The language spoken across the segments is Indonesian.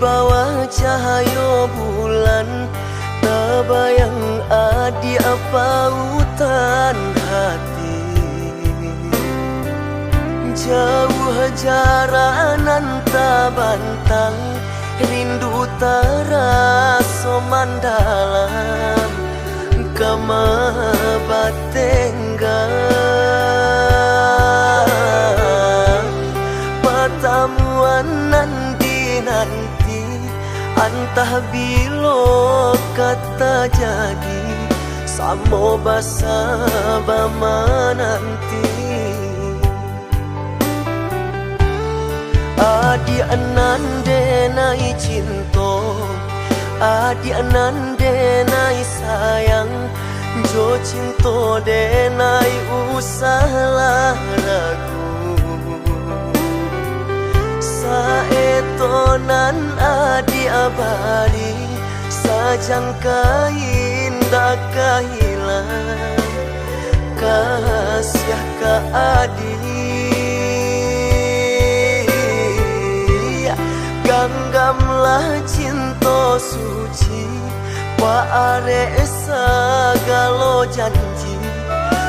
bawah cahaya bulan, terbayang adi pautan hati. Jauh jarak nan tabantang, rindu terasa mandalam, kama batenggang. Pertemuan nanti antah bilo kata jadi, samo basa bama nanti. Adi anande nai cinto, adi anande nai sayang, jo cinto denai usaha ragu. Saetonan adi abadi, sajang indah kahilang, kasih ka adi. Ganggamlah cinta suci, wa are sagalo janji,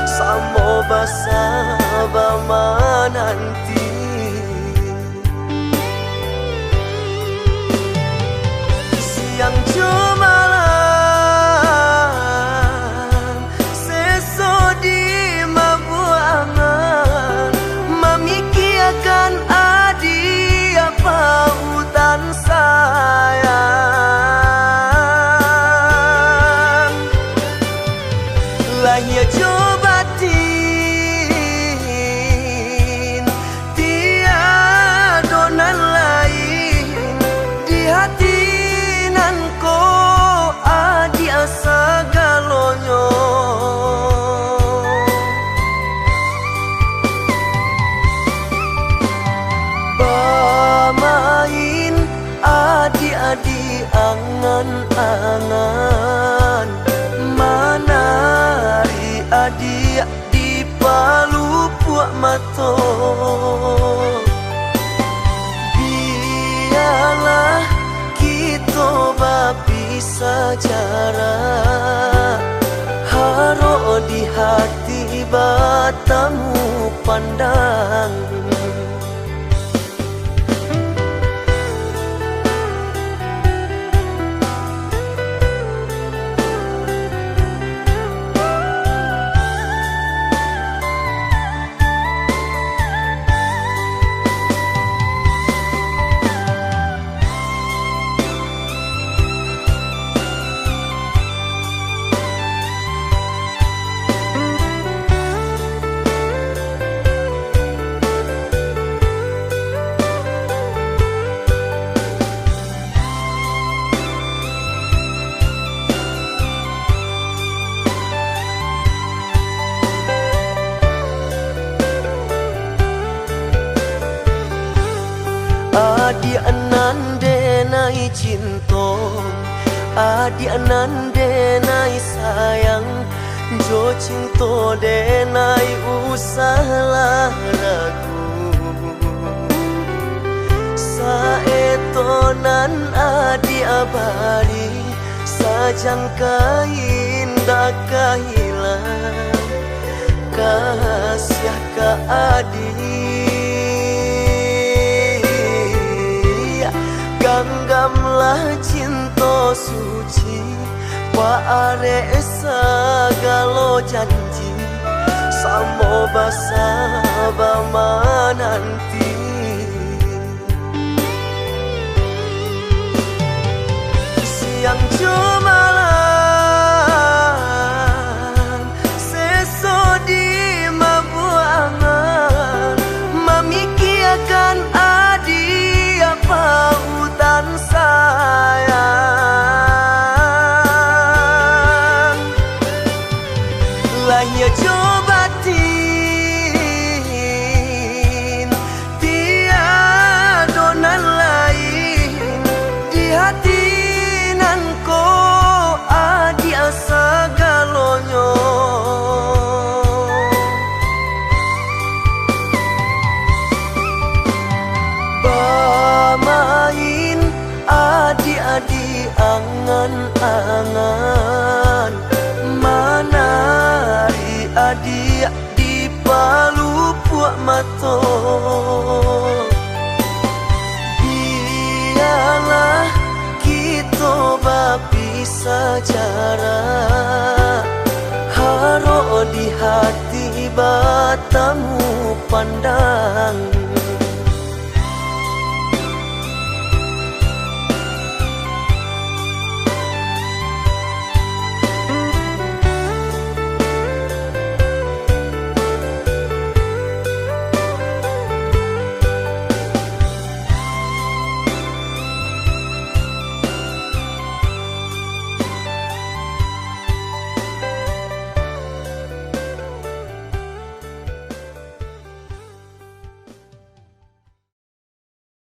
samo basa bama nanti. Siang jumalam, sesodi mabuangan, memikiakan adi apa hutan sayang. Lahir cobatin, tiadonan lain di hati nan ko adi asa galonyo. Bamain adi-adi angan-angan, manari adi di palupuk mato. Biarlah kita berpisah jarak, haro di hati batamu pandang. Adi anande nai cinto, adi anande nai sayang, jo cinto denai usaha ragu. Saetonan adi abadi, sajang indah kahilang, kasih ka adi. Ganggamlah cinta suci, wa are sagalo janji, samo basa bama nanti. Siang jumalam, sesodi mabuangan, memikiakan adi apa hutan sayang. Lahir cobatin, angan-angan manari adik di palu puak mato. Biarlah kita berpisah jarak, haro di hati batamu pandang.